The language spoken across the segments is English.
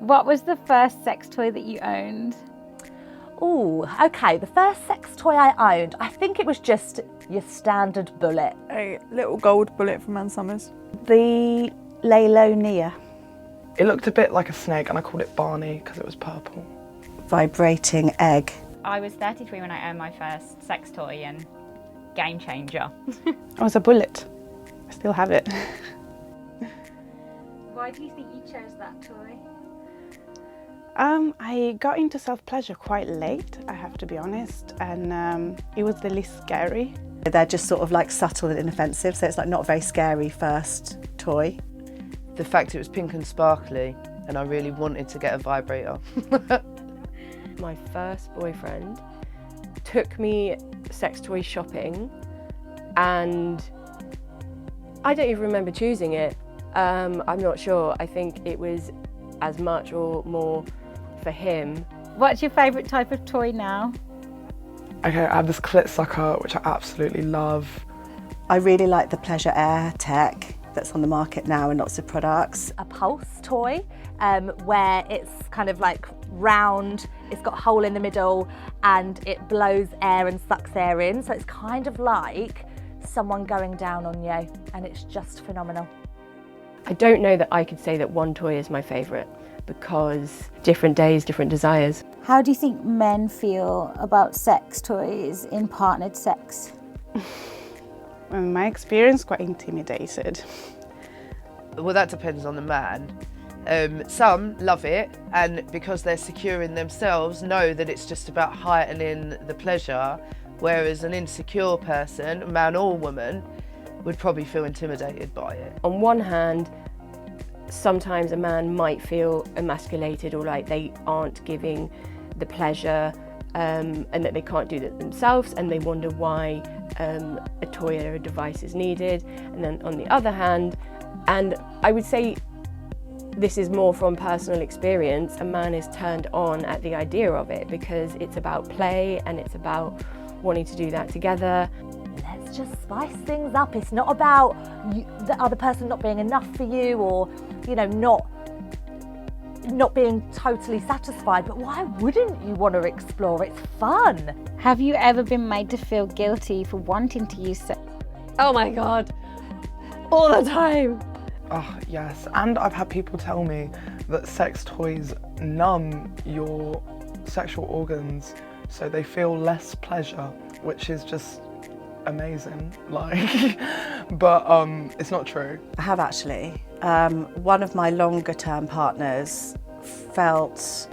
What was the first sex toy that you owned? Oh, okay, the first sex toy I owned, I think it was just your standard bullet. A little gold bullet from Ann Summers. The Laylonia. It looked a bit like a snake and I called it Barney because it was purple. Vibrating egg. I was 33 when I owned my first sex toy and game changer. It was a bullet. I still have it. Why do you think you chose that toy? I got into self-pleasure quite late, I have to be honest, and it was the least scary. They're just sort of like subtle and inoffensive, so it's like not a very scary first toy. The fact it was pink and sparkly and I really wanted to get a vibrator. My first boyfriend took me sex toy shopping and I don't even remember choosing it. I'm not sure. I think it was as much or more for him. What's your favourite type of toy now? Okay, I have this clit sucker, which I absolutely love. I really like the Pleasure Air tech that's on the market now in lots of products. A pulse toy where it's kind of like round, it's got a hole in the middle and it blows air and sucks air in. So it's kind of like someone going down on you and it's just phenomenal. I don't know that I could say that one toy is my favourite because different days, different desires. How do you think men feel about sex toys in partnered sex? In my experience, quite intimidated. Well, that depends on the man. Some love it and because they're secure in themselves know that it's just about heightening the pleasure, whereas an insecure person, man or woman, would probably feel intimidated by it. On one hand, sometimes a man might feel emasculated or like they aren't giving the pleasure and that they can't do that themselves and they wonder why a toy or a device is needed. And then on the other hand, and I would say this is more from personal experience, a man is turned on at the idea of it because it's about play and it's about wanting to do that together. Let's just spice things up. It's not about the other person not being enough for you or, you know, not being totally satisfied, but why wouldn't you want to explore? It's fun. Have you ever been made to feel guilty for wanting to use sex? Oh my God, all the time. Oh, yes, and I've had people tell me that sex toys numb your sexual organs so they feel less pleasure, which is just amazing, like, but it's not true. I have actually. One of my longer term partners felt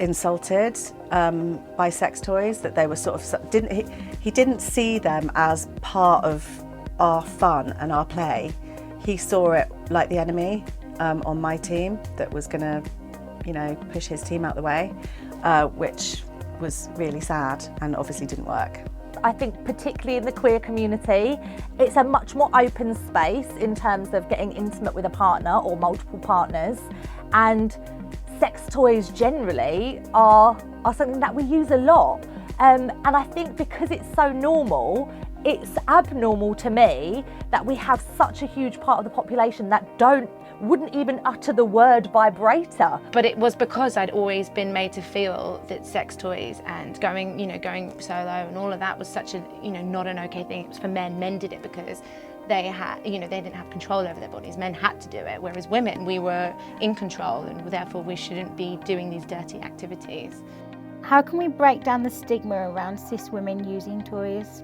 insulted by sex toys, that they were sort of, he didn't see them as part of our fun and our play. He saw it like the enemy on my team that was gonna, you know, push his team out the way, which was really sad and obviously didn't work. I think particularly in the queer community, it's a much more open space in terms of getting intimate with a partner or multiple partners, and sex toys generally are something that we use a lot. And I think because it's so normal, it's abnormal to me that we have such a huge part of the population that wouldn't even utter the word vibrator. But it was because I'd always been made to feel that sex toys and going solo and all of that was such a, not an okay thing. It was for men. Men did it because they had, they didn't have control over their bodies. Men had to do it, whereas women, we were in control and therefore we shouldn't be doing these dirty activities. How can we break down the stigma around cis women using toys?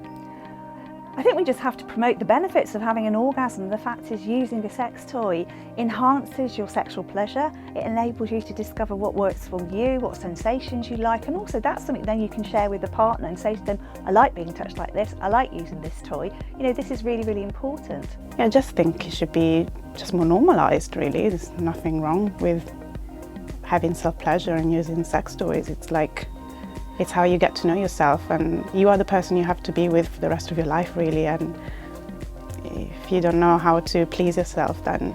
I think we just have to promote the benefits of having an orgasm. The fact is, using a sex toy enhances your sexual pleasure. It enables you to discover what works for you, what sensations you like, and also that's something then you can share with the partner and say to them, I like being touched like this, I like using this toy. This is really, really important. Yeah, I just think it should be just more normalised, really. There's nothing wrong with having self-pleasure and using sex toys. It's how you get to know yourself, and you are the person you have to be with for the rest of your life, really. And if you don't know how to please yourself, then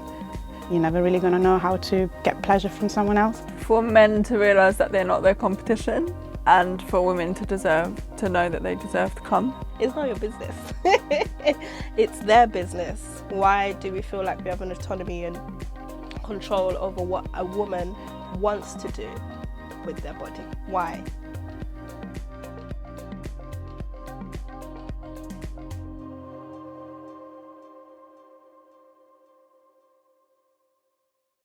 you're never really going to know how to get pleasure from someone else. For men to realise that they're not their competition, and for women to know that they deserve to come. It's not your business. It's their business. Why do we feel like we have an autonomy and control over what a woman wants to do with their body. Why?